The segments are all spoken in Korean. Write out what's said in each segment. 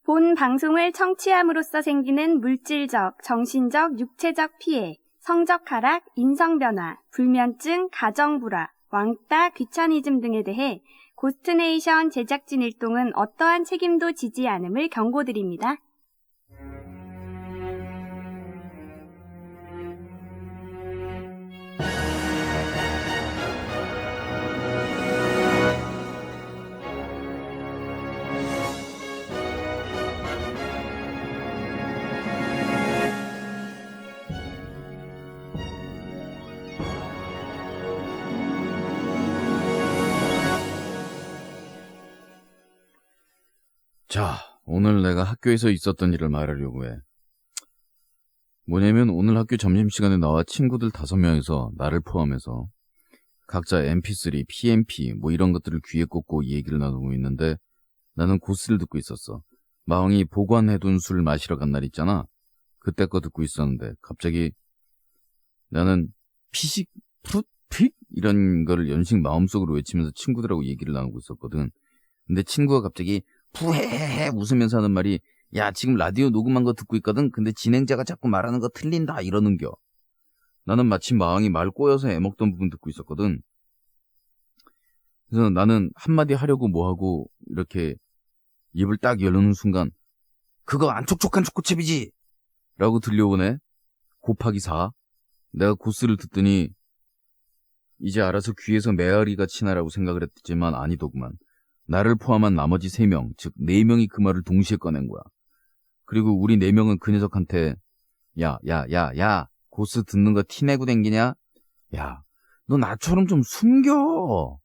본 방송을 청취함으로써 생기는 물질적, 정신적, 육체적 피해, 성적 하락, 인성 변화, 불면증, 가정 불화, 왕따, 귀차니즘 등에 대해 고스트네이션 제작진 일동은 어떠한 책임도 지지 않음을 경고드립니다. 자, 오늘 내가 학교에서 있었던 일을 말하려고 해. 뭐냐면 오늘 학교 점심시간에 나와 친구들 5명이서 나를 포함해서 각자 MP3, PMP 뭐 이런 것들을 귀에 꽂고 얘기를 나누고 있는데 나는 고스를 듣고 있었어. 마왕이 보관해둔 술 마시러 간 날 있잖아. 그때 거 듣고 있었는데 갑자기 나는 피식, 풋, 픽 이런 거를 연식 마음속으로 외치면서 친구들하고 얘기를 나누고 있었거든. 근데 친구가 갑자기 푸헤헤헤 웃으면서 하는 말이 야 지금 라디오 녹음한 거 듣고 있거든. 근데 진행자가 자꾸 말하는 거 틀린다 이러는겨. 나는 마침 마왕이 말 꼬여서 애먹던 부분 듣고 있었거든. 그래서 나는 한마디 하려고 뭐하고 이렇게 입을 딱 열는 순간 그거 안 촉촉한 초코칩이지? 라고 들려오네. 곱하기 4. 내가 고스를 듣더니 이제 알아서 귀에서 메아리가 치나라고 생각을 했지만 아니더구만. 나를 포함한 나머지 3명, 즉 4명이 그 말을 동시에 꺼낸 거야. 그리고 우리 4명은 그 녀석한테 야, 고스 듣는 거 티내고 댕기냐? 야, 너 나처럼 좀 숨겨.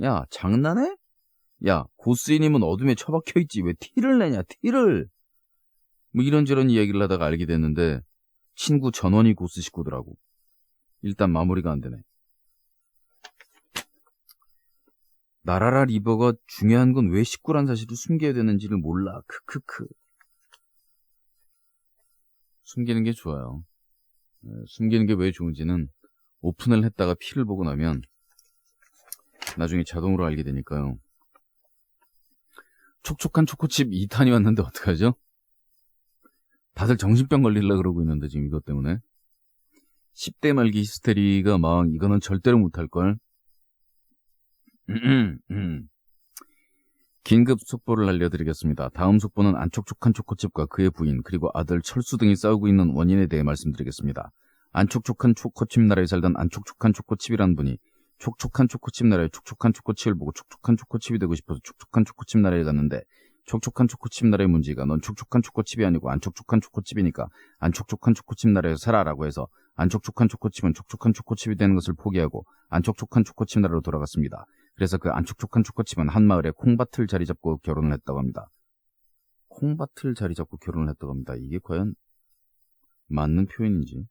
야, 장난해? 야, 고스이님은 어둠에 처박혀있지 왜 티를 내냐, 티를. 뭐 이런저런 이야기를 하다가 알게 됐는데 친구 전원이 고스 식구더라고. 일단 마무리가 안 되네. 나라라 리버가 중요한 건 왜 식구란 사실을 숨겨야 되는지를 몰라. 크크크. 숨기는 게 좋아요. 숨기는 게 왜 좋은지는 오픈을 했다가 피를 보고 나면 나중에 자동으로 알게 되니까요. 촉촉한 초코칩 2탄이 왔는데 어떡하죠? 다들 정신병 걸리려고 그러고 있는데 지금 이것 때문에 10대 말기 히스테리가 막 이거는 절대로 못할걸. 긴급 속보를 알려드리겠습니다. 다음 속보는 안촉촉한 초코칩과 그의 부인 그리고 아들 철수 등이 싸우고 있는 원인에 대해 말씀드리겠습니다. 안촉촉한 초코칩 나라에 살던 안촉촉한 초코칩이라는 분이 촉촉한 초코칩 나라에 촉촉한 초코칩을 보고 촉촉한 초코칩이 되고 싶어서 촉촉한 초코칩 나라에 갔는데 촉촉한 초코칩 나라의 문제가 넌 촉촉한 초코칩이 아니고 안촉촉한 초코칩이니까 안촉촉한 초코칩 나라에서 살아라고 해서 안촉촉한 초코칩은 촉촉한 초코칩이 되는 것을 포기하고 안촉촉한 초코칩 나라로 돌아갔습니다. 그래서 그 안촉촉한 초코칩은 한 마을에 콩밭을 자리 잡고 결혼을 했다고 합니다. 콩밭을 자리 잡고 결혼을 했다고 합니다. 이게 과연 맞는 표현인지.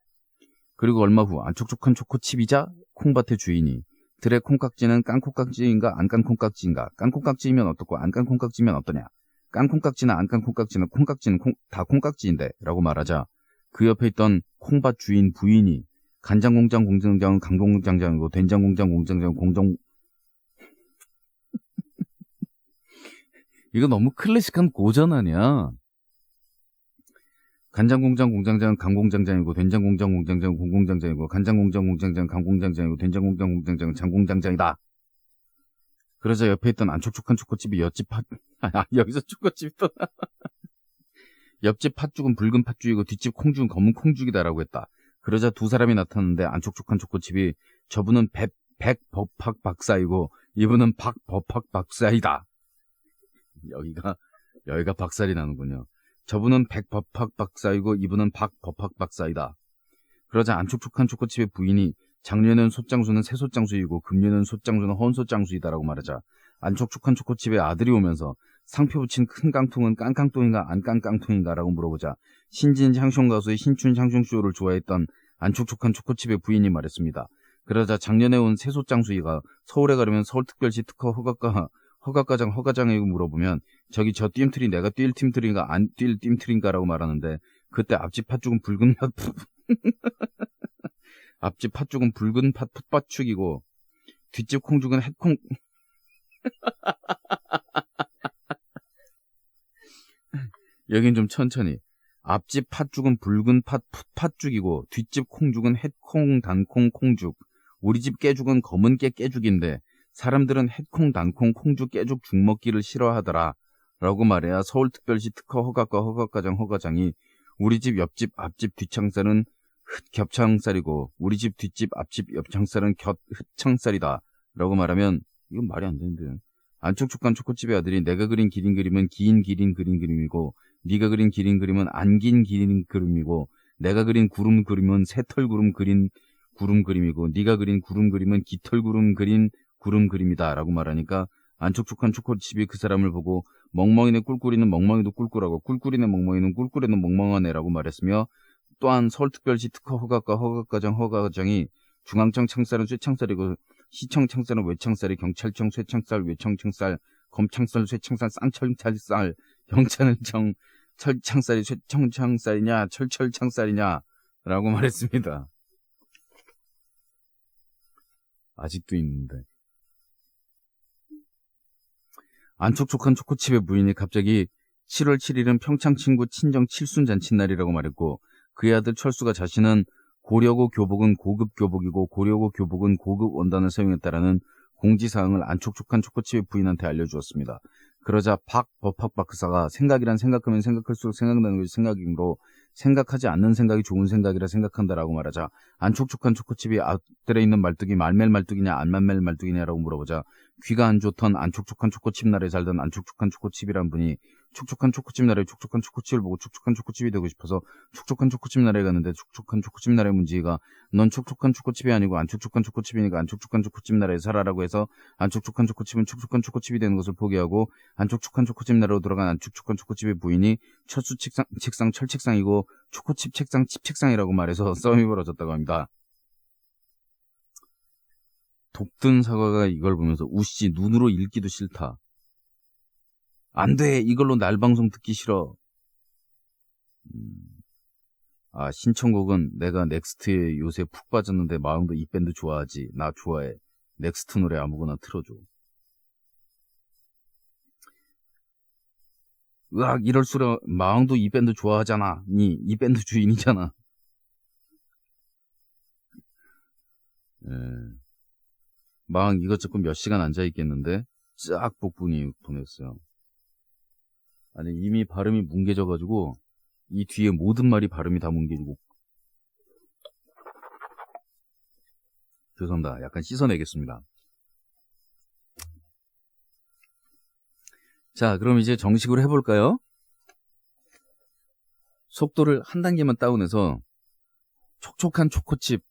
그리고 얼마 후 안촉촉한 초코칩이자 콩밭의 주인이 들의 콩깍지는 깐콩깍지인가 안 깐콩깍지인가, 깐콩깍지이면 어떻고 안 깐콩깍지면 어떠냐, 깐콩깍지나 안 깐콩깍지는 콩깍지는 다 콩깍지인데 라고 말하자 그 옆에 있던 콩밭 주인 부인이 간장공장 공장장은 강공장장이고 된장공장 공장장은 공정. 이거 너무 클래식한 고전 아니야. 간장공장 공장장은 강공장장이고 된장공장 공장장은 공공장장이고 간장공장 공장장은 강공장장이고 된장공장 공장장은 장공장장이다. 그러자 옆에 있던 안촉촉한 초코칩이 여기서 초코칩이 또 옆집 팥죽은 붉은 팥죽이고 뒷집 콩죽은 검은 콩죽이다라고 했다. 그러자 두 사람이 나타났는데 안촉촉한 초코칩이 저분은 백법학 박사이고 이분은 박법학 박사이다. 여기가 박살이 나는군요. 저분은 백법학 박사이고 이분은 박법학 박사이다. 그러자 안촉촉한 초코칩의 부인이 작년엔 솥장수는 새솥장수이고 금년엔 솥장수는 헌솥장수이다라고 말하자 안촉촉한 초코칩의 아들이 오면서 상표 붙인 큰 깡통은 깡깡통인가 안 깡깡통인가 라고 물어보자 신진 향숑 가수의 신춘 향숑쇼를 좋아했던 안촉촉한 초코칩의 부인이 말했습니다. 그러자 작년에 온 새솥장수이가 서울에 가려면 서울특별시 특허 허가과장이고 물어보면 저기 저 띰틀이 내가 뛸 띰틀인가 안 뛸 띰틀인가 라고 말하는데 그때 앞집 팥죽은 붉은 앞집 팥죽은 붉은 풋밭죽이고 뒷집 콩죽은 햇콩 여긴 좀 천천히. 앞집 팥죽은 붉은 팥죽이고 뒷집 콩죽은 햇콩, 단콩, 콩죽. 우리 집 깨죽은 검은 깨죽인데 사람들은 햇콩, 단콩, 콩죽, 깨죽 죽 먹기를 싫어하더라. 라고 말해야 서울특별시 특허 허가과 허가장이 우리 집 옆집 앞집 뒷창살은 겹창살이고 우리 집 뒷집 앞집 옆창살은 흑창살이다. 라고 말하면 이건 말이 안 되는데. 안촉촉한 초코칩의 아들이 내가 그린 기린 그림은 긴 기린 그림이고 네가 그린 기린 그림은 안 긴 기린 그림이고 내가 그린 구름 그림은 새털 구름 그린 구름 그림이고 네가 그린 구름 그림은 깃털 구름 그린 구름 그림이다 라고 말하니까 안촉촉한 초코칩이 그 사람을 보고 멍멍이네 꿀꿀이는 멍멍이도 꿀꿀하고 꿀꿀이네 멍멍이는 꿀꿀이는 멍멍하네 라고 말했으며 또한 서울특별시 특허 허가과 허가장이 중앙청 창살은 쇠창살이고 시청 창살은 외창살이 경찰청 쇠창살 외청창살 검창살 쇠창살 쌍철찰살 경찰청 철창살이 쇠청창살이냐 철철창살이냐 라고 말했습니다. 아직도 있는데. 안촉촉한 초코칩의 부인이 갑자기 7월 7일은 평창 친구 친정 칠순 잔칫날이라고 말했고 그의 아들 철수가 자신은 고려고 교복은 고급 교복이고 고려고 교복은 고급 원단을 사용했다라는 공지사항을 안촉촉한 초코칩의 부인한테 알려주었습니다. 그러자 법학 박사가 생각이란 생각하면 생각할수록 생각나는 것이 생각이므로 생각하지 않는 생각이 좋은 생각이라 생각한다라고 말하자 안촉촉한 초코칩이 앞들에 있는 말뚝이 말멜 말뚝이냐 안말멜 말뚝이냐라고 물어보자 귀가 안 좋던 안촉촉한 초코칩 나라에 살던 안촉촉한 초코칩이란 분이 촉촉한 초코칩 나라에 촉촉한 초코칩을 보고 촉촉한 초코칩이 되고 싶어서 촉촉한 초코칩 나라에 갔는데 촉촉한 초코칩 나라의 문지기가 넌 촉촉한 초코칩이 아니고 안촉촉한 초코칩이니까 안촉촉한 초코칩 나라에 살아라고 해서 안촉촉한 초코칩은 촉촉한 초코칩이 되는 것을 포기하고 안촉촉한 초코칩 나라로 돌아간 안촉촉한 초코칩의 부인이 철수 책상 철책상이고 초코칩 책상 칩책상이라고 말해서 싸움이 벌어졌다고 합니다. 독든 사과가 이걸 보면서 우씨 눈으로 읽기도 싫다. 안 돼. 이걸로 날 방송 듣기 싫어. 신청곡은 내가 넥스트에 요새 푹 빠졌는데 마왕도 이 밴드 좋아하지. 나 좋아해. 넥스트 노래 아무거나 틀어줘. 으악 이럴수록 마왕도 이 밴드 좋아하잖아. 이 밴드 주인이잖아. 마왕 이것저것 몇 시간 앉아있겠는데 쫙 복분이 보냈어요. 아니 이미 발음이 뭉개져가지고 이 뒤에 모든 말이 발음이 다 뭉개지고 죄송합니다. 약간 씻어내겠습니다. 자 그럼 이제 정식으로 해볼까요? 속도를 한 단계만 다운해서 촉촉한 초코칩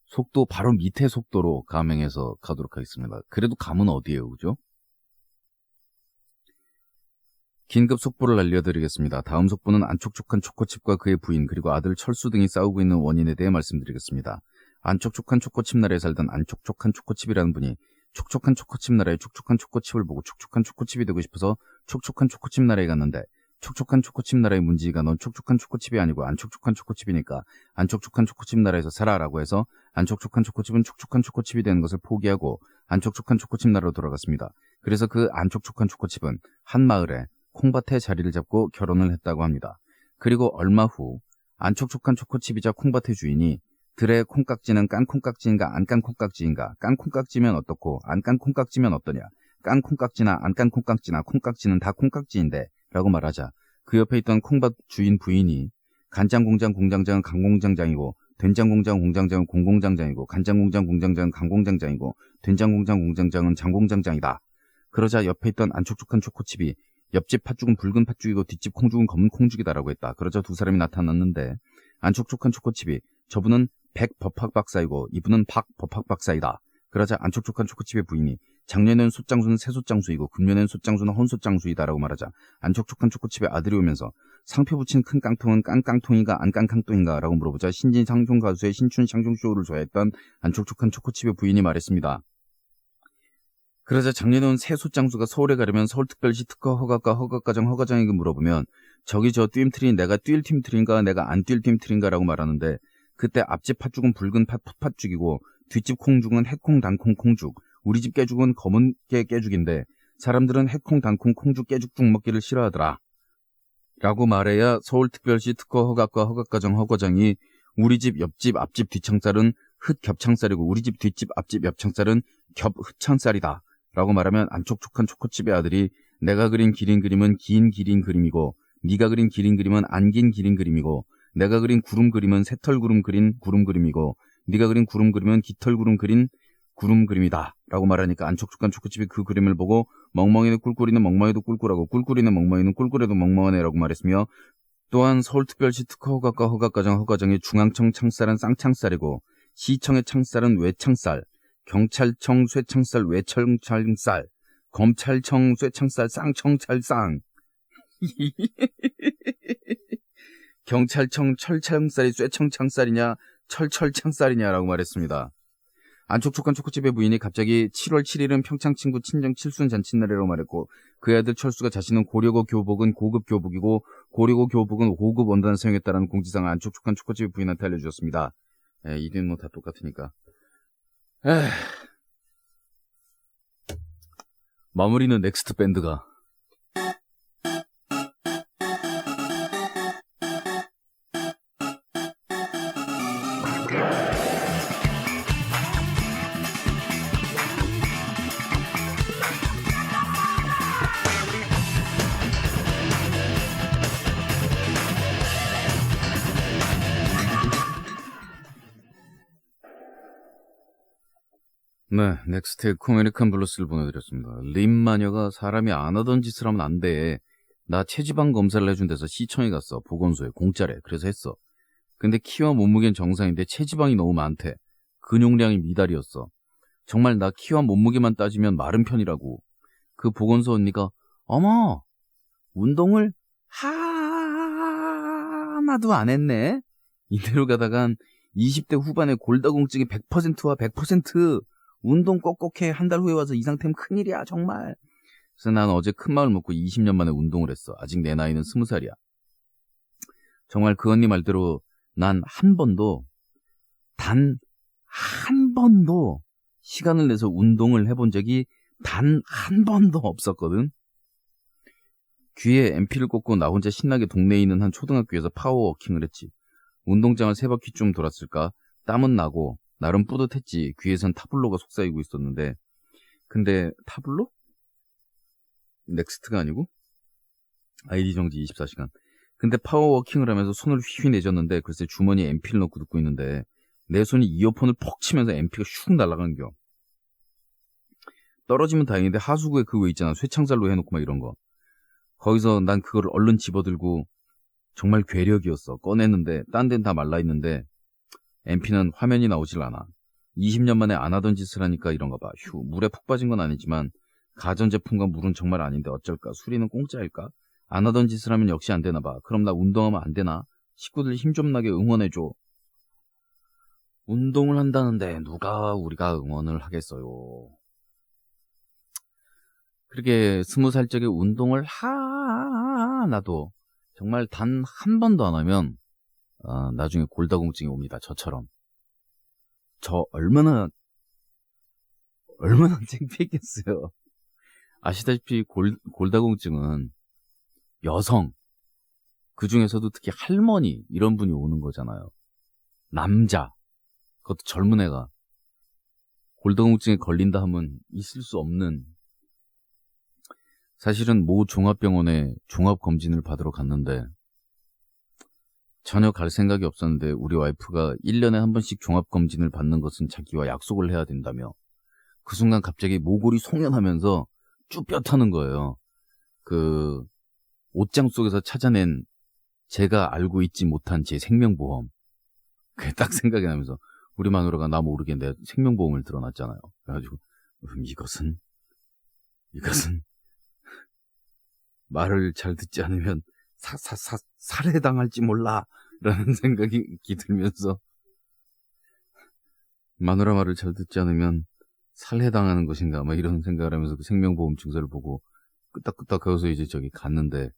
속도 바로 밑에 속도로 감행해서 가도록 하겠습니다. 그래도 감은 어디예요, 그죠? 긴급 속보를 알려드리겠습니다. 다음 속보는 안촉촉한 초코칩과 그의 부인 그리고 아들 철수 등이 싸우고 있는 원인에 대해 말씀드리겠습니다. 안촉촉한 초코칩 나라에 살던 안촉촉한 초코칩이라는 분이 촉촉한 초코칩 나라에 촉촉한 초코칩을 보고 촉촉한 초코칩이 되고 싶어서 촉촉한 초코칩 나라에 갔는데 촉촉한 초코칩 나라의 문지기가 넌 촉촉한 초코칩이 아니고 안촉촉한 초코칩이니까 안촉촉한 초코칩 나라에서 살아라고 해서 안촉촉한 초코칩은 촉촉한 초코칩이 되는 것을 포기하고 안촉촉한 초코칩 나라로 돌아갔습니다. 그래서 그 안촉촉한 초코칩은 한 마을에 콩밭에 자리를 잡고 결혼을 했다고 합니다. 그리고 얼마 후 안촉촉한 초코칩이자 콩밭의 주인이 들의 콩깍지는 깐 콩깍지인가 안 깐 콩깍지인가 깐 콩깍지면 어떻고 안 깐 콩깍지면 어떠냐 깐 콩깍지나 안 깐 콩깍지나 콩깍지는 다 콩깍지인데 라고 말하자 그 옆에 있던 콩밭 주인 부인이 간장공장 공장장은 강공장장이고 된장공장 공장장은 공공장장이고 간장공장 공장장은 강공장장이고 된장공장 공장장은 장공장장이다. 그러자 옆에 있던 안촉촉한 초코칩이 옆집 팥죽은 붉은 팥죽이고 뒷집 콩죽은 검은 콩죽이다라고 했다. 그러자 두 사람이 나타났는데 안촉촉한 초코칩이 저분은 백 법학 박사이고 이분은 박 법학 박사이다. 그러자 안촉촉한 초코칩의 부인이 작년엔 솥장수는 새솥장수이고 금년엔 솥장수는 헌솥장수이다라고 말하자 안촉촉한 초코칩의 아들이 오면서 상표 붙인 큰 깡통은 깡깡통인가 안 깡깡통인가 라고 물어보자 신진 상종 가수의 신춘 상종쇼를 좋아했던 안촉촉한 초코칩의 부인이 말했습니다. 그러자 작년엔 새솥장수가 서울에 가려면 서울특별시 특허 허가과 허가장에게 물어보면 저기 저 뜀트리 내가 뛸 팀트리인가 내가 안 뛸 팀트리인가 라고 말하는데 그때 앞집 팥죽은 붉은 팥죽이고 뒷집 콩죽은 햇콩 단콩 콩죽 우리 집 깨죽은 검은 깨죽인데 사람들은 햇콩 단콩 콩죽 깨죽 죽 먹기를 싫어하더라. 라고 말해야 서울특별시 특허 허가과 허가과정 허가장이 우리 집 옆집 앞집 뒷창살은 흙 겹창살이고 우리 집 뒷집 앞집 옆창살은 겹 흙창살이다 라고 말하면 안촉촉한 초코칩의 아들이 내가 그린 기린 그림은 긴 기린 그림이고 네가 그린 기린 그림은 안 긴 기린 그림이고 내가 그린 구름 그림은 새털 구름 그린 구름 그림이고 네가 그린 구름 그림은 깃털 구름 그린 구름 그림이다 라고 말하니까 안촉촉한 초코칩이 그 그림을 보고 멍멍이는 꿀꿀이는 멍멍이도 꿀꿀하고 꿀꿀이는 멍멍이는 꿀꿀해도 멍멍하네 라고 말했으며 또한 서울특별시 특허허가과 허가과정 허가정의 중앙청 창살은 쌍창살이고 시청의 창살은 외창살, 경찰청 쇠창살 외청찰살, 검찰청 쇠창살 쌍청찰쌍 경찰청 철창살이 쇠청창살이냐 철철창살이냐라고 말했습니다. 안촉촉한 초코칩의 부인이 갑자기 7월 7일은 평창 친구 친정 칠순 잔칫날이라고 말했고 그의 아들 철수가 자신은 고려고 교복은 고급 교복이고 고려고 교복은 5급 원단을 사용했다는 공지사항을 안촉촉한 초코칩의 부인한테 알려주셨습니다. 이든 뭐 다 똑같으니까. 마무리는 넥스트 밴드가. 네, 넥스트의 코메리칸 블루스를 보내드렸습니다. 림 마녀가 사람이 안 하던 짓을 하면 안 돼. 나 체지방 검사를 해준 데서 시청에 갔어. 보건소에 공짜래. 그래서 했어. 근데 키와 몸무게는 정상인데 체지방이 너무 많대. 근용량이 미달이었어. 정말 나 키와 몸무게만 따지면 마른 편이라고. 그 보건소 언니가 어머 운동을 하나도 안 했네. 이대로 가다간 20대 후반에 골다공증이 100%와 100% 운동 꼭꼭해. 한 달 후에 와서 이 상태면 큰일이야 정말. 그래서 난 어제 큰마음을 먹고 20년 만에 운동을 했어. 아직 내 나이는 20살이야. 정말 그 언니 말대로 난 단 한 번도 시간을 내서 운동을 해본 적이 단 한 번도 없었거든. 귀에 MP를 꽂고 나 혼자 신나게 동네에 있는 한 초등학교에서 파워워킹을 했지. 운동장을 3바퀴 돌았을까? 땀은 나고 나름 뿌듯했지. 귀에선 타블로가 속삭이고 있었는데 근데 타블로? 넥스트가 아니고? 아이디 정지 24시간. 근데 파워워킹을 하면서 손을 휘휘 내줬는데 글쎄 주머니에 MP를 넣고 듣고 있는데 내 손이 이어폰을 퍽 치면서 MP가 슉 날아간겨. 떨어지면 다행인데 하수구에 그거 있잖아. 쇠창살로 해놓고 막 이런 거. 거기서 난 그걸 얼른 집어들고 정말 괴력이었어. 꺼냈는데 딴 데는 다 말라있는데 MP는 화면이 나오질 않아. 20년 만에 안 하던 짓을 하니까 이런가 봐. 휴, 물에 푹 빠진 건 아니지만 가전제품과 물은 정말 아닌데 어쩔까? 수리는 공짜일까? 안 하던 짓을 하면 역시 안 되나 봐. 그럼 나 운동하면 안 되나? 식구들 힘 좀 나게 응원해줘. 운동을 한다는데 누가 우리가 응원을 하겠어요. 그렇게 20살 적에 운동을 나도 정말 단 한 번도 안 하면 나중에 골다공증이 옵니다. 저처럼. 저 얼마나 창피했겠어요. 아시다시피 골다공증은 여성, 그 중에서도 특히 할머니 이런 분이 오는 거잖아요. 남자, 그것도 젊은 애가 골다공증에 걸린다 하면 있을 수 없는. 사실은 모 종합병원에 종합검진을 받으러 갔는데 전혀 갈 생각이 없었는데 우리 와이프가 1년에 한 번씩 종합검진을 받는 것은 자기와 약속을 해야 된다며 그 순간 갑자기 모골이 송연하면서 쭈뼛하는 거예요. 그 옷장 속에서 찾아낸 제가 알고 있지 못한 제 생명보험. 그게 딱 생각이 나면서 우리 마누라가 나 모르게 내 생명보험을 들어놨잖아요. 그래가지고 이것은 말을 잘 듣지 않으면 살해당할지 몰라 라는 생각이 들면서 마누라 말을 잘 듣지 않으면 살해당하는 것인가 막 이런 생각을 하면서 그 생명보험 증서를 보고 끄떡끄떡 이제 저기 갔는데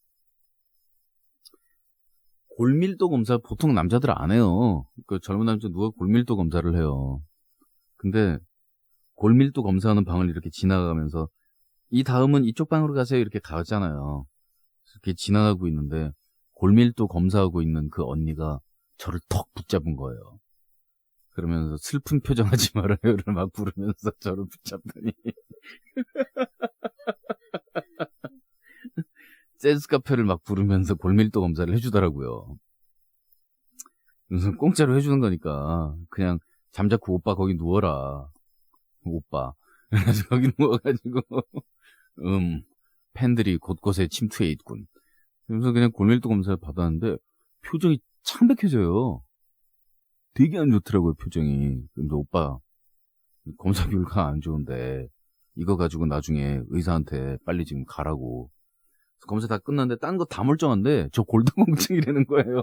골밀도 검사 보통 남자들 안 해요. 그 젊은 남자 누가 골밀도 검사를 해요. 근데 골밀도 검사하는 방을 이렇게 지나가면서 이 다음은 이쪽 방으로 가세요 이렇게 가잖아요. 이렇게 지나가고 있는데 골밀도 검사하고 있는 그 언니가 저를 턱 붙잡은 거예요. 그러면서 슬픈 표정하지 말아요를 막 부르면서 저를 붙잡더니 재즈 카페를 막 부르면서 골밀도 검사를 해주더라고요. 무슨 공짜로 해주는 거니까 그냥 잠자코 오빠 거기 누워라. 오빠. 그래서 거기 누워가지고 팬들이 곳곳에 침투해 있군. 그래서 그냥 골밀도 검사를 받았는데 표정이 창백해져요. 되게 안 좋더라고요, 표정이. 그래서 오빠, 검사 결과 안 좋은데 이거 가지고 나중에 의사한테 빨리 지금 가라고. 검사 다 끝났는데 딴 거 다 멀쩡한데 저 골다공증이라는 거예요.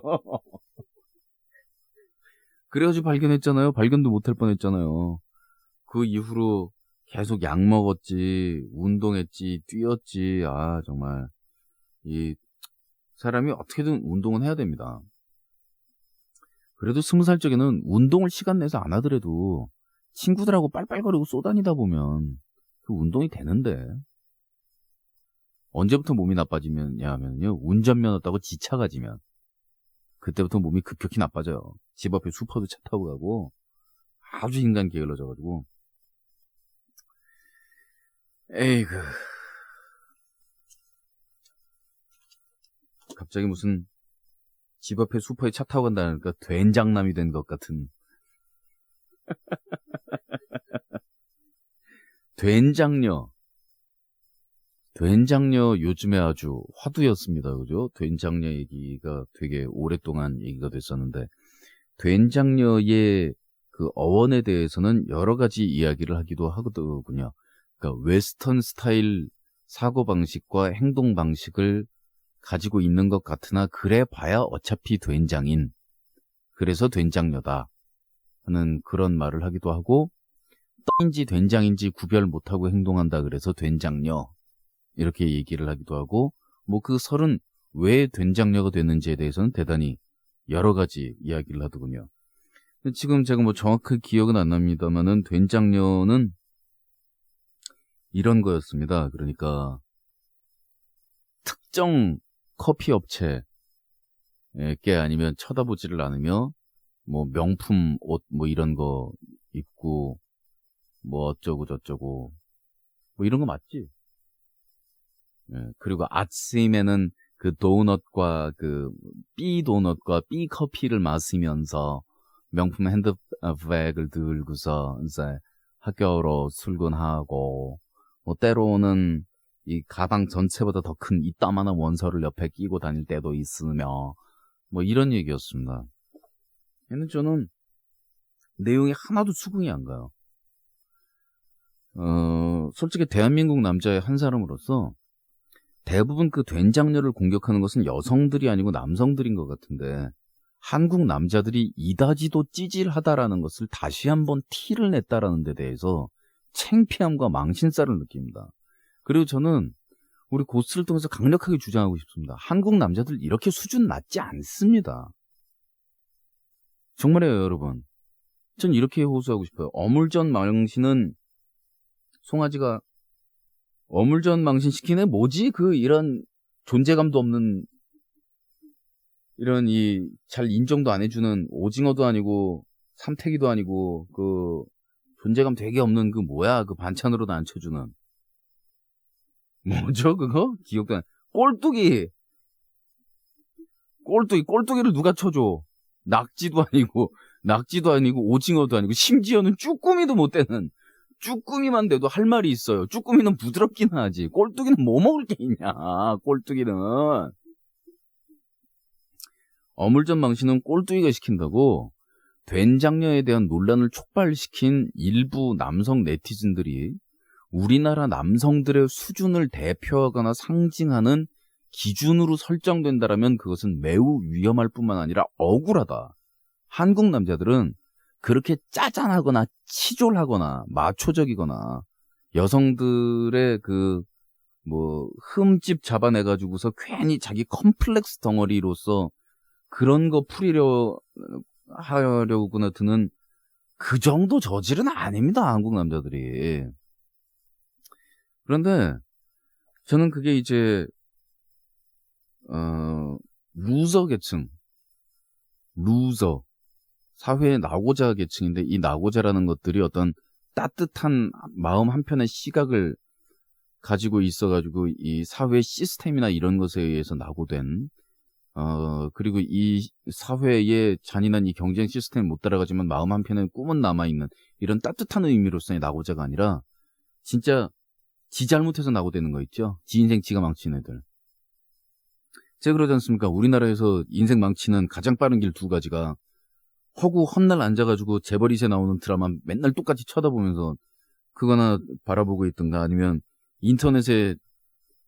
그래가지고 발견했잖아요. 발견도 못할 뻔했잖아요. 그 이후로 계속 약 먹었지, 운동했지, 뛰었지. 아, 정말 이 사람이 어떻게든 운동은 해야 됩니다. 그래도 20살 적에는 운동을 시간 내서 안 하더라도 친구들하고 빨빨거리고 쏘다니다 보면 그 운동이 되는데 언제부터 몸이 나빠지면요 하면요, 운전면허 따고 지차 가지면 그때부터 몸이 급격히 나빠져요. 집 앞에 슈퍼도 차 타고 가고 아주 인간 게을러져가지고. 에이그, 갑자기 무슨 집 앞에 슈퍼에 차 타고 간다니까 된장남이 된 것 같은. 된장녀 요즘에 아주 화두였습니다. 그죠? 된장녀 얘기가 되게 오랫동안 얘기가 됐었는데, 된장녀의 그 어원에 대해서는 여러 가지 이야기를 하기도 하거든요. 그러니까 웨스턴 스타일 사고방식과 행동방식을 가지고 있는 것 같으나 그래 봐야 어차피 된장인, 그래서 된장녀다 하는 그런 말을 하기도 하고, 떡인지 된장인지 구별 못하고 행동한다 그래서 된장녀 이렇게 얘기를 하기도 하고, 뭐 그 설은 왜 된장녀가 됐는지에 대해서는 대단히 여러 가지 이야기를 하더군요. 지금 제가 뭐 정확히 기억은 안 납니다만은 된장녀는 이런 거였습니다. 그러니까 특정 커피 업체에 아니면 쳐다보지를 않으며 뭐 명품 옷 뭐 이런 거 입고 뭐 어쩌고 저쩌고 뭐 이런 거 맞지? 그리고 아침에는 그 도넛과 그 B 도넛과 B 커피를 마시면서 명품 핸드백을 들고서 이제 학교로 출근하고, 뭐 때로는 이 가방 전체보다 더 큰 이따만한 원서를 옆에 끼고 다닐 때도 있으며 뭐 이런 얘기였습니다. 얘는 저는 내용이 하나도 수긍이 안 가요. 솔직히 대한민국 남자의 한 사람으로서 대부분 그 된장녀를 공격하는 것은 여성들이 아니고 남성들인 것 같은데, 한국 남자들이 이다지도 찌질하다라는 것을 다시 한번 티를 냈다라는 데 대해서 창피함과 망신살을 느낍니다. 그리고 저는 우리 고스를 통해서 강력하게 주장하고 싶습니다. 한국 남자들 이렇게 수준 낮지 않습니다. 정말이에요, 여러분. 전 이렇게 호소하고 싶어요. 어물전 망신은 송아지가 어물전 망신 시키네? 뭐지? 이런 존재감도 없는, 이런 잘 인정도 안 해주는 오징어도 아니고 삼태기도 아니고 그 존재감 되게 없는 그 뭐야? 그 반찬으로도 안 쳐주는. 뭐죠 그거? 기억도 안. 꼴뚜기를 누가 쳐줘? 낙지도 아니고 오징어도 아니고 심지어는 쭈꾸미도 못 되는, 쭈꾸미만 돼도 할 말이 있어요. 쭈꾸미는 부드럽긴 하지. 꼴뚜기는 뭐 먹을 게 있냐. 꼴뚜기는. 어물전 망신은 꼴뚜기가 시킨다고 된장녀에 대한 논란을 촉발시킨 일부 남성 네티즌들이 우리나라 남성들의 수준을 대표하거나 상징하는 기준으로 설정된다라면 그것은 매우 위험할 뿐만 아니라 억울하다. 한국 남자들은 그렇게 짜잔하거나 치졸하거나 마초적이거나 여성들의 흠집 잡아내가지고서 괜히 자기 컴플렉스 덩어리로서 그런 거 하려고나 드는 그 정도 저질은 아닙니다, 한국 남자들이. 그런데 저는 그게 이제 루저 계층, 루저, 사회의 낙오자 계층인데 이 낙오자라는 것들이 어떤 따뜻한 마음 한편의 시각을 가지고 있어가지고 이 사회 시스템이나 이런 것에 의해서 낙오된 그리고 이 사회의 잔인한 이 경쟁 시스템을 못 따라가지만 마음 한편에 꿈은 남아있는 이런 따뜻한 의미로서의 낙오자가 아니라 진짜 지 잘못해서 낙오되는 거 있죠? 지 인생 지가 망치는 애들. 제가 그러지 않습니까? 우리나라에서 인생 망치는 가장 빠른 길 두 가지가 허구 헛날 앉아가지고 재벌2세 나오는 드라마 맨날 똑같이 쳐다보면서 그거나 바라보고 있든가 아니면 인터넷에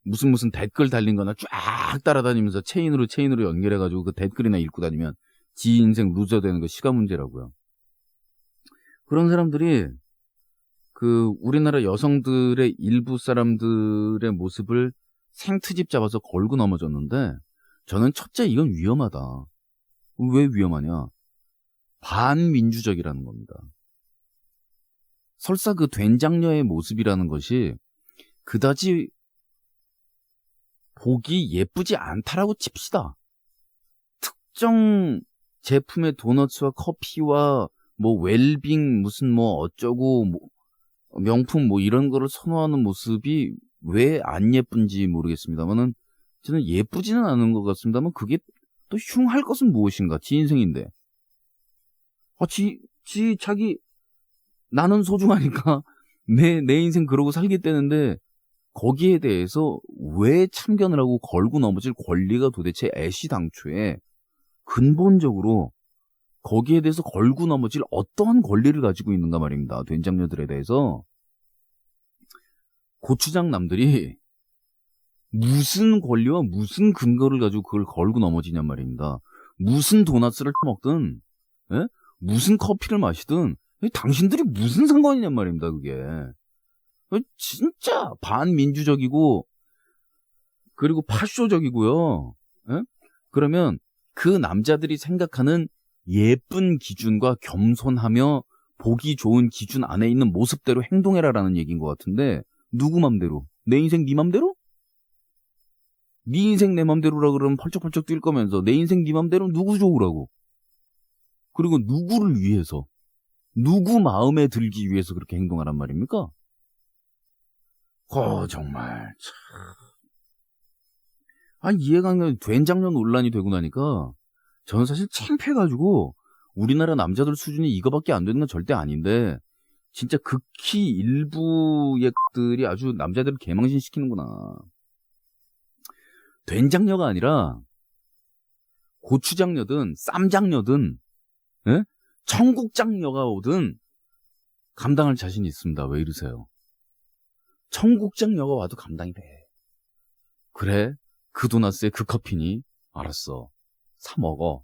무슨 댓글 달린 거나 쫙 따라다니면서 체인으로 연결해가지고 그 댓글이나 읽고 다니면 지 인생 루저 되는 거 시간 문제라고요. 그런 사람들이 그 우리나라 여성들의 일부 사람들의 모습을 생트집 잡아서 걸고 넘어졌는데 저는 첫째 이건 위험하다. 왜 위험하냐? 반민주적이라는 겁니다. 설사 그 된장녀의 모습이라는 것이 그다지 보기 예쁘지 않다라고 칩시다. 특정 제품의 도너츠와 커피와 뭐 웰빙 무슨 뭐 어쩌고 뭐 명품 뭐 이런 거를 선호하는 모습이 왜 안 예쁜지 모르겠습니다만은 저는 예쁘지는 않은 것 같습니다만 그게 또 흉할 것은 무엇인가? 지 인생인데. 자기 나는 소중하니까 내 인생 그러고 살겠다는데 거기에 대해서 왜 참견을 하고 걸고 넘어질 권리가 도대체 애시당초에 근본적으로 거기에 대해서 걸고 넘어질 어떠한 권리를 가지고 있는가 말입니다. 된장녀들에 대해서. 고추장 남들이 무슨 권리와 무슨 근거를 가지고 그걸 걸고 넘어지냔 말입니다. 무슨 도넛을 먹든 무슨 커피를 마시든 당신들이 무슨 상관이냔 말입니다. 그게 진짜 반민주적이고 그리고 파쇼적이고요. 그러면 그 남자들이 생각하는 예쁜 기준과 겸손하며 보기 좋은 기준 안에 있는 모습대로 행동해라라는 얘기인 것 같은데 누구 맘대로? 내 인생 네 맘대로? 네 인생 내 맘대로라 그러면 펄쩍펄쩍 뛸 거면서 내 인생 네 맘대로 누구 좋으라고? 그리고 누구를 위해서? 누구 마음에 들기 위해서 그렇게 행동하란 말입니까? 정말 참. 이해가 안 가요. 된장녀 논란이 되고 나니까 저는 사실 창피해가지고 우리나라 남자들 수준이 이거밖에 안 되는 건 절대 아닌데 진짜 극히 일부의 것들이 아주 남자들을 개망신시키는구나. 된장녀가 아니라 고추장녀든 쌈장녀든 청국장녀가 오든 감당할 자신이 있습니다. 왜 이러세요? 청국장녀가 와도 감당이 돼. 그래? 그 도나스에 그 커피니? 알았어. 사 먹어.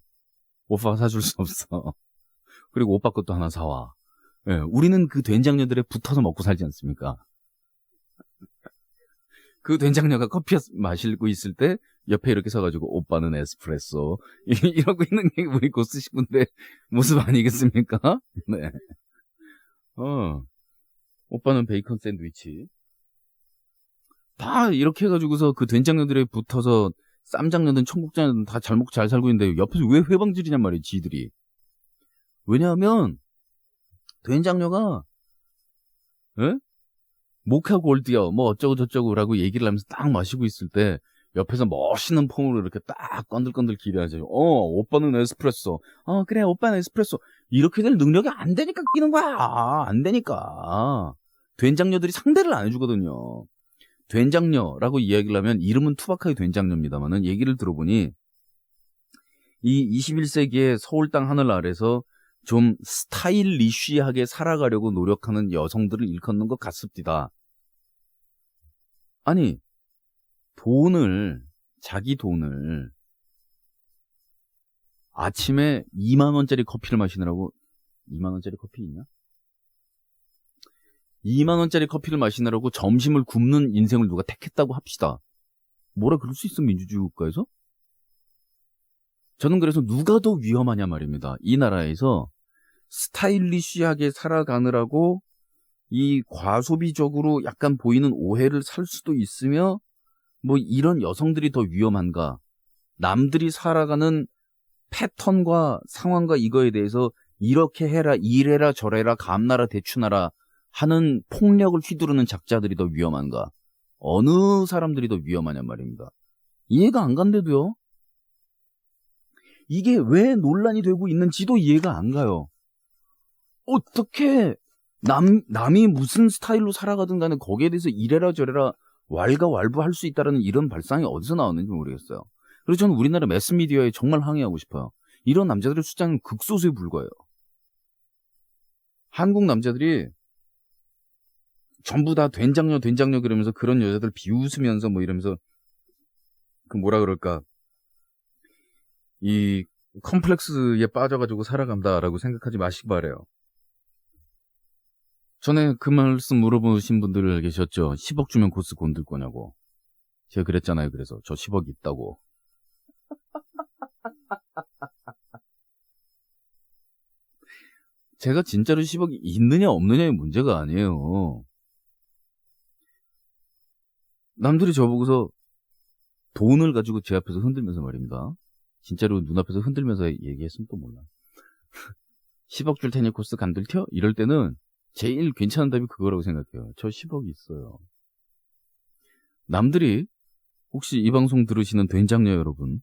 오빠가 사줄 수 없어. 그리고 오빠 것도 하나 사와. 우리는 그 된장녀들에 붙어서 먹고 살지 않습니까? 그 된장녀가 커피 마시고 있을 때 옆에 이렇게 서가지고 오빠는 에스프레소 이러고 있는 게 우리 고스 식구들의 모습 아니겠습니까? 네. 오빠는 베이컨 샌드위치. 다 이렇게 해가지고서 그 된장녀들에 붙어서 쌈장녀든 청국장녀든 다 잘 먹고 잘 살고 있는데 옆에서 왜 회방질이냔 말이에요, 지들이. 왜냐하면 된장녀가 모카 골드요 뭐 어쩌고 저쩌고라고 얘기를 하면서 딱 마시고 있을 때 옆에서 멋있는 폼으로 이렇게 딱 건들건들 기대하죠. 오빠는 에스프레소. 그래 오빠는 에스프레소. 이렇게 될 능력이 안 되니까 끼는 거야. 안 되니까. 된장녀들이 상대를 안 해주거든요. 된장녀라고 이야기를 하면 이름은 투박하게 된장녀입니다만은 얘기를 들어보니 이 21세기의 서울 땅 하늘 아래서 좀 스타일리쉬하게 살아가려고 노력하는 여성들을 일컫는 것 같습니다. 아니 자기 돈을 아침에 2만원짜리 커피를 마시느라고 2만원짜리 커피 있냐? 2만원짜리 커피를 마시느라고 점심을 굶는 인생을 누가 택했다고 합시다. 뭐라 그럴 수 있어 민주주의 국가에서? 저는 그래서 누가 더 위험하냐 말입니다. 이 나라에서 스타일리쉬하게 살아가느라고 이 과소비적으로 약간 보이는 오해를 살 수도 있으며 뭐 이런 여성들이 더 위험한가? 남들이 살아가는 패턴과 상황과 이거에 대해서 이렇게 해라, 이래라, 저래라, 감나라, 대추나라 하는 폭력을 휘두르는 작자들이 더 위험한가? 어느 사람들이 더 위험하냔 말입니다. 이해가 안 간대도요. 이게 왜 논란이 되고 있는지도 이해가 안 가요. 어떻게 남이 무슨 스타일로 살아가든 간에 거기에 대해서 이래라 저래라 왈가왈부할 수 있다는 이런 발상이 어디서 나왔는지 모르겠어요. 그래서 저는 우리나라 매스미디어에 정말 항의하고 싶어요. 이런 남자들의 숫자는 극소수에 불과해요. 한국 남자들이 전부 다 된장녀 그러면서 그런 여자들 비웃으면서 뭐 이러면서 그 뭐라 그럴까 이 컴플렉스에 빠져가지고 살아간다라고 생각하지 마시기 바래요. 전에 그 말씀 물어보신 분들 계셨죠. 10억 주면 고스 건들 거냐고. 제가 그랬잖아요. 그래서 저 10억 있다고. 제가 진짜로 10억이 있느냐 없느냐의 문제가 아니에요. 남들이 저보고서 돈을 가지고 제 앞에서 흔들면서 말입니다. 진짜로 눈앞에서 흔들면서 얘기했으면 또 몰라. 10억 줄 테니 코스 간들텨? 이럴 때는 제일 괜찮은 답이 그거라고 생각해요. 저 10억이 있어요. 남들이 혹시 이 방송 들으시는 된장녀 여러분,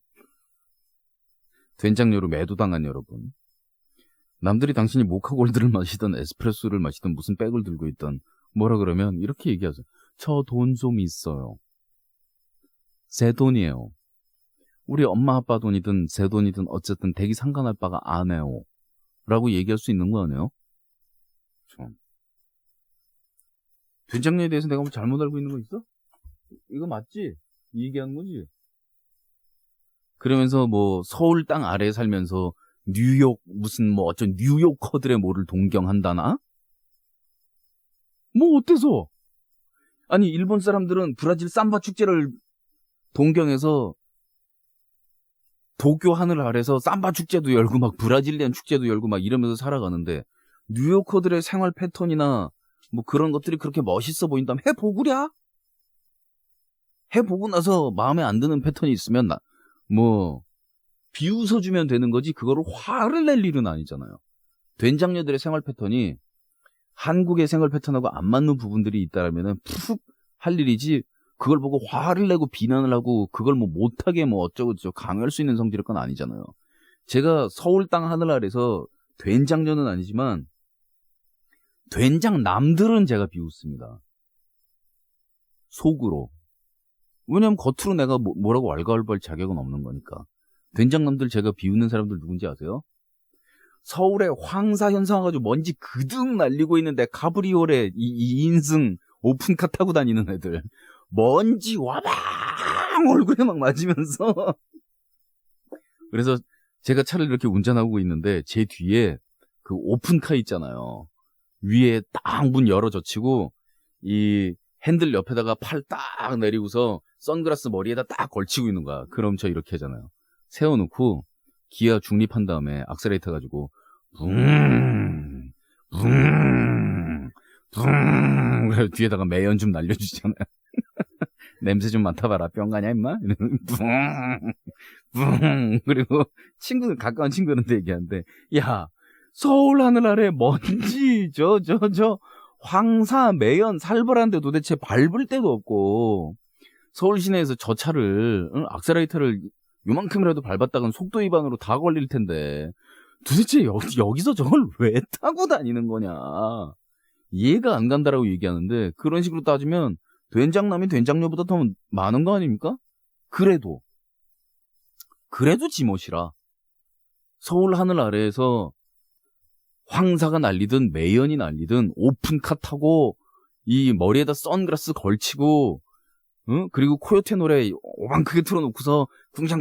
된장녀로 매도당한 여러분, 남들이 당신이 모카골드를 마시던 에스프레소를 마시던 무슨 백을 들고 있던 뭐라 그러면 이렇게 얘기하세요. 저 돈 좀 있어요. 제 돈이에요. 우리 엄마 아빠 돈이든 제 돈이든 어쨌든 대기 상관할 바가 안 해요. 라고 얘기할 수 있는 거 아니에요? 된장녀에 대해서 내가 뭐 잘못 알고 있는 거 있어? 이거 맞지? 이 얘기하는 거지? 그러면서 뭐 서울 땅 아래에 살면서 뉴욕 무슨 뭐 어쩐 뉴요커들의 뭐를 동경한다나? 뭐 어때서? 아니 일본 사람들은 브라질 삼바 축제를 동경해서 도쿄 하늘 아래서 삼바 축제도 열고 막 브라질리안 축제도 열고 막 이러면서 살아가는데 뉴요커들의 생활 패턴이나 뭐 그런 것들이 그렇게 멋있어 보인다면 해보구랴? 해보고 나서 마음에 안 드는 패턴이 있으면 뭐 비웃어주면 되는 거지 그거를 화를 낼 일은 아니잖아요. 된장녀들의 생활 패턴이 한국의 생활 패턴하고 안 맞는 부분들이 있다라면은 푹 할 일이지 그걸 보고 화를 내고 비난을 하고 그걸 뭐 못하게 뭐 어쩌고저쩌고 강요할 수 있는 성질의 건 아니잖아요. 제가 서울 땅 하늘 아래서 된장녀는 아니지만 된장남들은 제가 비웃습니다. 속으로. 왜냐면 겉으로 내가 뭐라고 왈가왈부할 자격은 없는 거니까. 된장남들 제가 비웃는 사람들 누군지 아세요? 서울에 황사 현상 와가지고 먼지 그득 날리고 있는데 카브리올에 이 인승 오픈카 타고 다니는 애들. 먼지 와방 얼굴에 막 맞으면서. 그래서 제가 차를 이렇게 운전하고 있는데 제 뒤에 그 오픈카 있잖아요. 위에 딱 문 열어젖히고 이 핸들 옆에다가 팔 딱 내리고서 선글라스 머리에다 딱 걸치고 있는 거야. 그럼 저 이렇게 하잖아요. 세워놓고 기아 중립한 다음에 악셀레이터 가지고 붕 그래서 뒤에다가 매연 좀 날려주잖아요. 냄새 좀 맡아봐라. 뿅 가냐 임마? 붕 그리고 친구들 가까운 친구들한테 얘기하는데 야 서울 하늘 아래 먼지 저 황사 매연 살벌한데 도대체 밟을 데도 없고 서울 시내에서 저 차를 악셀레이터를 요만큼이라도 밟았다간 속도 위반으로 다 걸릴 텐데 도대체 여기서 저걸 왜 타고 다니는 거냐 이해가 안 간다라고 얘기하는데 그런 식으로 따지면 된장남이 된장녀보다 더 많은 거 아닙니까? 그래도 지못이라 서울 하늘 아래에서 황사가 날리든 매연이 날리든 오픈카 타고 이 머리에다 선글라스 걸치고 그리고 코요테 노래 오만 크게 틀어놓고서 궁샹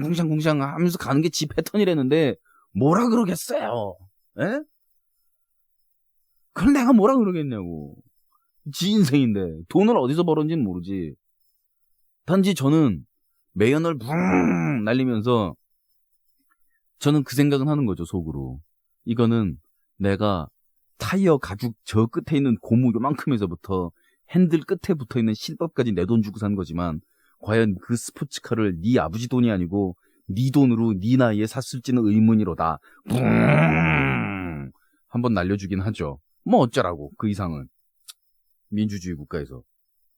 하면서 가는 게 지 패턴이랬는데 뭐라 그러겠어요? 에? 그걸 내가 뭐라 그러겠냐고. 지 인생인데 돈을 어디서 벌었는지는 모르지. 단지 저는 매연을 붕 날리면서 저는 그 생각은 하는 거죠. 속으로. 이거는 내가 타이어 가죽 저 끝에 있는 고무 요만큼에서부터 핸들 끝에 붙어있는 실밥까지 내 돈 주고 산 거지만 과연 그 스포츠카를 네 아버지 돈이 아니고 네 돈으로 네 나이에 샀을지는 의문이로다. 한번 날려주긴 하죠. 뭐 어쩌라고 그 이상은. 민주주의 국가에서.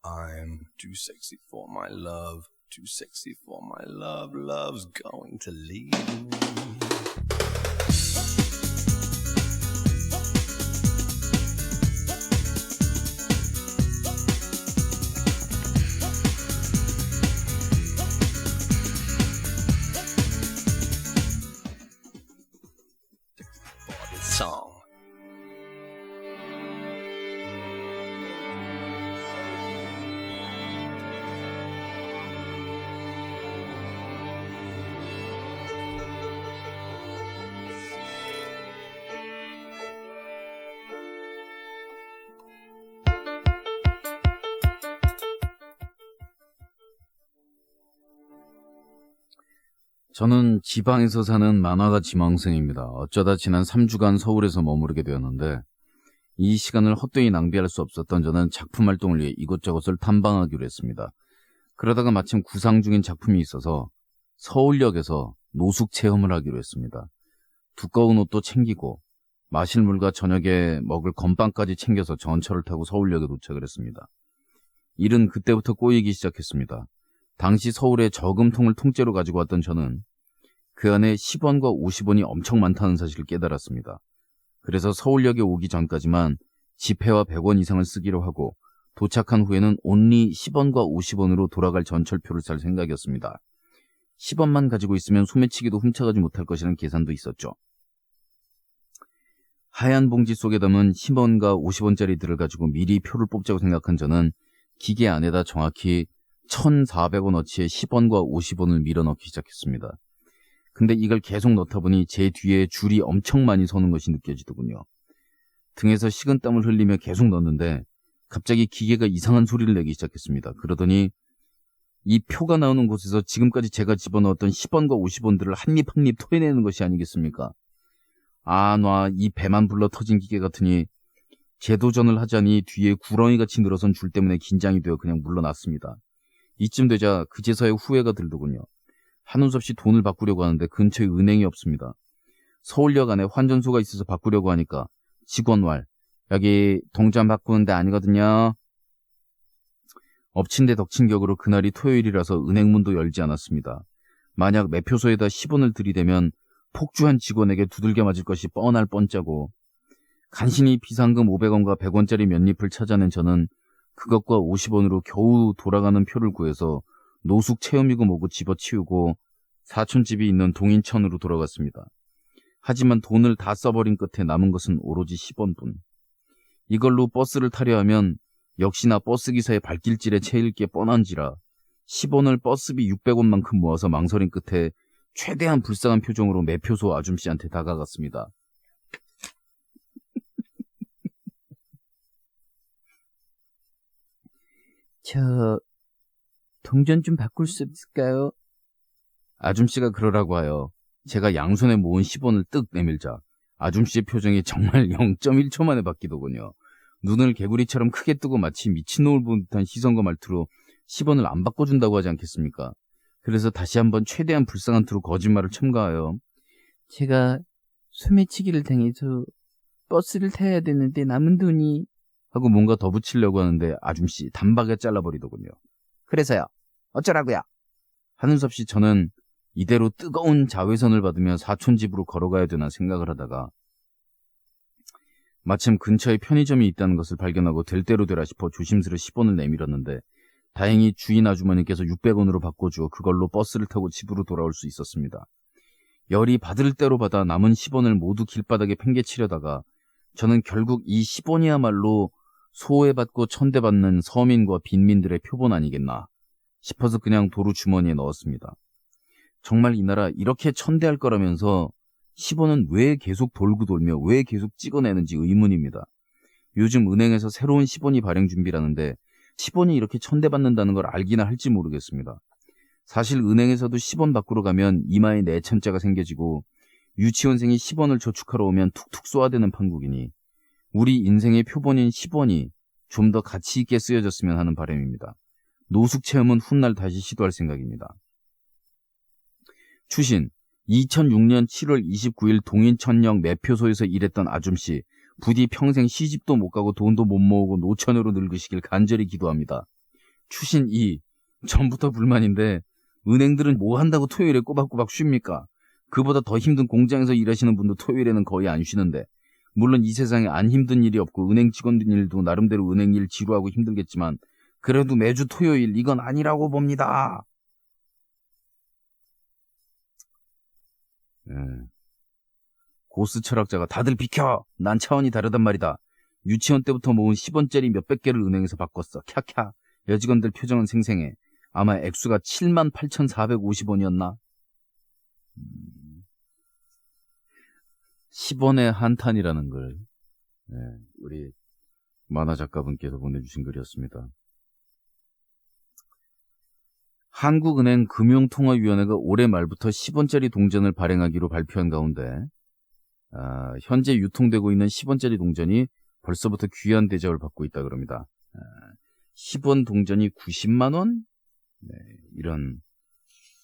I'm too sexy for my love, too sexy for my love, love's going to leave me. For this song. 저는 지방에서 사는 만화가 지망생입니다. 어쩌다 지난 3주간 서울에서 머무르게 되었는데 이 시간을 헛되이 낭비할 수 없었던 저는 작품 활동을 위해 이곳저곳을 탐방하기로 했습니다. 그러다가 마침 구상 중인 작품이 있어서 서울역에서 노숙 체험을 하기로 했습니다. 두꺼운 옷도 챙기고 마실 물과 저녁에 먹을 건빵까지 챙겨서 전철을 타고 서울역에 도착을 했습니다. 일은 그때부터 꼬이기 시작했습니다. 당시 서울에 저금통을 통째로 가지고 왔던 저는 그 안에 10원과 50원이 엄청 많다는 사실을 깨달았습니다. 그래서 서울역에 오기 전까지만 지폐와 100원 이상을 쓰기로 하고 도착한 후에는 온리 10원과 50원으로 돌아갈 전철표를 살 생각이었습니다. 10원만 가지고 있으면 소매치기도 훔쳐가지 못할 것이라는 계산도 있었죠. 하얀 봉지 속에 담은 10원과 50원짜리들을 가지고 미리 표를 뽑자고 생각한 저는 기계 안에다 정확히 1,400원어치의 10원과 50원을 밀어넣기 시작했습니다. 근데 이걸 계속 넣다 보니 제 뒤에 줄이 엄청 많이 서는 것이 느껴지더군요. 등에서 식은땀을 흘리며 계속 넣는데 갑자기 기계가 이상한 소리를 내기 시작했습니다. 그러더니 이 표가 나오는 곳에서 지금까지 제가 집어넣었던 10원과 50원들을 한 입 한 입 토해내는 것이 아니겠습니까? 이 배만 불러 터진 기계 같으니 재도전을 하자니 뒤에 구렁이같이 늘어선 줄 때문에 긴장이 되어 그냥 물러났습니다. 이쯤 되자 그제서야 후회가 들더군요. 한눈 없이 돈을 바꾸려고 하는데 근처에 은행이 없습니다. 서울역 안에 환전소가 있어서 바꾸려고 하니까 직원 말, 여기 동전 바꾸는 데 아니거든요. 엎친 데 덕친 격으로 그날이 토요일이라서 은행문도 열지 않았습니다. 만약 매표소에다 10원을 들이대면 폭주한 직원에게 두들겨 맞을 것이 뻔할 뻔짜고 간신히 비상금 500원과 100원짜리 몇 잎을 찾아낸 저는 그것과 50원으로 겨우 돌아가는 표를 구해서 노숙 체험이고 뭐고 집어치우고 사촌집이 있는 동인천으로 돌아갔습니다. 하지만 돈을 다 써버린 끝에 남은 것은 오로지 10원뿐. 이걸로 버스를 타려 하면 역시나 버스기사의 발길질에 채일 게 뻔한지라 10원을 버스비 600원만큼 모아서 망설인 끝에 최대한 불쌍한 표정으로 매표소 아줌씨한테 다가갔습니다. 저 동전 좀 바꿀 수 있을까요? 아줌씨가 그러라고 하여 제가 양손에 모은 10원을 뜩 내밀자 아줌씨의 표정이 정말 0.1초 만에 바뀌더군요. 눈을 개구리처럼 크게 뜨고 마치 미친놈을 본 듯한 시선과 말투로 10원을 안 바꿔준다고 하지 않겠습니까? 그래서 다시 한번 최대한 불쌍한 투로 거짓말을 첨가하여 제가 소매치기를 당해서 버스를 타야 되는데 남은 돈이 하고 뭔가 더 붙이려고 하는데 아줌씨 단박에 잘라버리더군요. 그래서요. 어쩌라고요? 하는 수 없이 저는 이대로 뜨거운 자외선을 받으며 사촌집으로 걸어가야 되나 생각을 하다가 마침 근처에 편의점이 있다는 것을 발견하고 될 대로 되라 싶어 조심스레 10원을 내밀었는데 다행히 주인 아주머니께서 600원으로 바꿔주어 그걸로 버스를 타고 집으로 돌아올 수 있었습니다. 열이 받을 대로 받아 남은 10원을 모두 길바닥에 팽개치려다가 저는 결국 이 10원이야말로 소외받고 천대받는 서민과 빈민들의 표본 아니겠나 싶어서 그냥 도로 주머니에 넣었습니다. 정말 이 나라 이렇게 천대할 거라면서 10원은 왜 계속 돌고 돌며 왜 계속 찍어내는지 의문입니다. 요즘 은행에서 새로운 10원이 발행 준비라는데 10원이 이렇게 천대받는다는 걸 알기나 할지 모르겠습니다. 사실 은행에서도 10원 바꾸러 가면 이마에 내천자가 생겨지고 유치원생이 10원을 저축하러 오면 툭툭 쏘아대는 판국이니 우리 인생의 표본인 10원이 좀 더 가치 있게 쓰여졌으면 하는 바람입니다. 노숙 체험은 훗날 다시 시도할 생각입니다. 추신 2006년 7월 29일 동인천역 매표소에서 일했던 아줌씨 부디 평생 시집도 못 가고 돈도 못 모으고 노처녀로 늙으시길 간절히 기도합니다. 추신 2. 전부터 불만인데 은행들은 뭐 한다고 토요일에 꼬박꼬박 쉽니까? 그보다 더 힘든 공장에서 일하시는 분도 토요일에는 거의 안 쉬는데 물론 이 세상에 안 힘든 일이 없고 은행 직원들 일도 나름대로 은행 일 지루하고 힘들겠지만 그래도 매주 토요일 이건 아니라고 봅니다. 고스 철학자가 다들 비켜! 난 차원이 다르단 말이다. 유치원 때부터 모은 10원짜리 몇백 개를 은행에서 바꿨어. 캬캬. 여직원들 표정은 생생해. 아마 액수가 78,450원이었나? 10원의 한탄이라는 글. 우리 만화 작가분께서 보내주신 글이었습니다. 한국은행 금융통화위원회가 올해 말부터 10원짜리 동전을 발행하기로 발표한 가운데 현재 유통되고 있는 10원짜리 동전이 벌써부터 귀한 대접을 받고 있다 그럽니다. 10원 동전이 90만 원? 네, 이런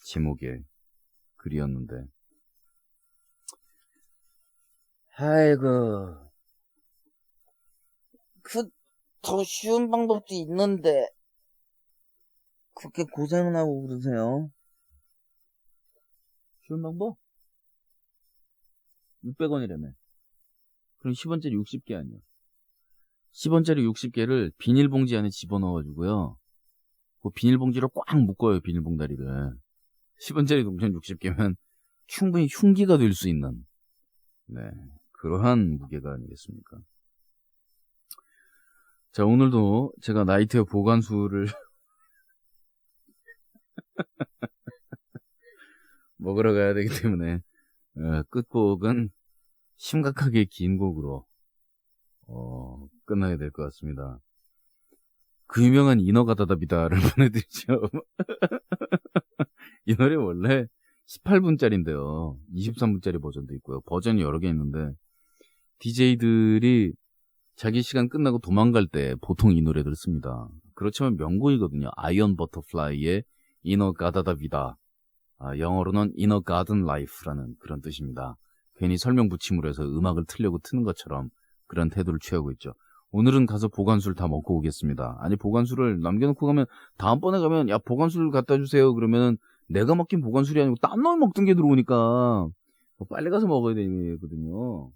제목의 글이었는데 아이고, 더 쉬운 방법도 있는데, 그렇게 고생을 하고 그러세요? 쉬운 방법? 600원이라며. 그럼 10원짜리 60개 아니야. 10원짜리 60개를 비닐봉지 안에 집어넣어가지고요. 그 비닐봉지로 꽉 묶어요, 비닐봉다리를. 10원짜리 동전 60개면 충분히 흉기가 될 수 있는, 네, 그러한 무게가 아니겠습니까? 자, 오늘도 제가 나이트웨어 보관수를 먹으러 가야 되기 때문에 끝곡은 심각하게 긴 곡으로 끝나야 될 것 같습니다. 그 유명한 이너가다다비다를 보내드리죠. 이 노래 원래 18분짜리인데요. 23분짜리 버전도 있고요. 버전이 여러 개 있는데 DJ들이 자기 시간 끝나고 도망갈 때 보통 이 노래들을 씁니다. 그렇지만 명곡이거든요. 아이언 버터플라이의 이너가다다비다. 영어로는 이너 가든 라이프라는 그런 뜻입니다. 괜히 설명 붙임으로 해서 음악을 틀려고 트는 것처럼 그런 태도를 취하고 있죠. 오늘은 가서 보관수를 다 먹고 오겠습니다. 아니, 보관수를 남겨놓고 가면 다음번에 가면 야, 보관수를 갖다 주세요 그러면은 내가 맡긴 보관술이 아니고 딴 놈이 먹던 게 들어오니까 빨리 가서 먹어야 되거든요.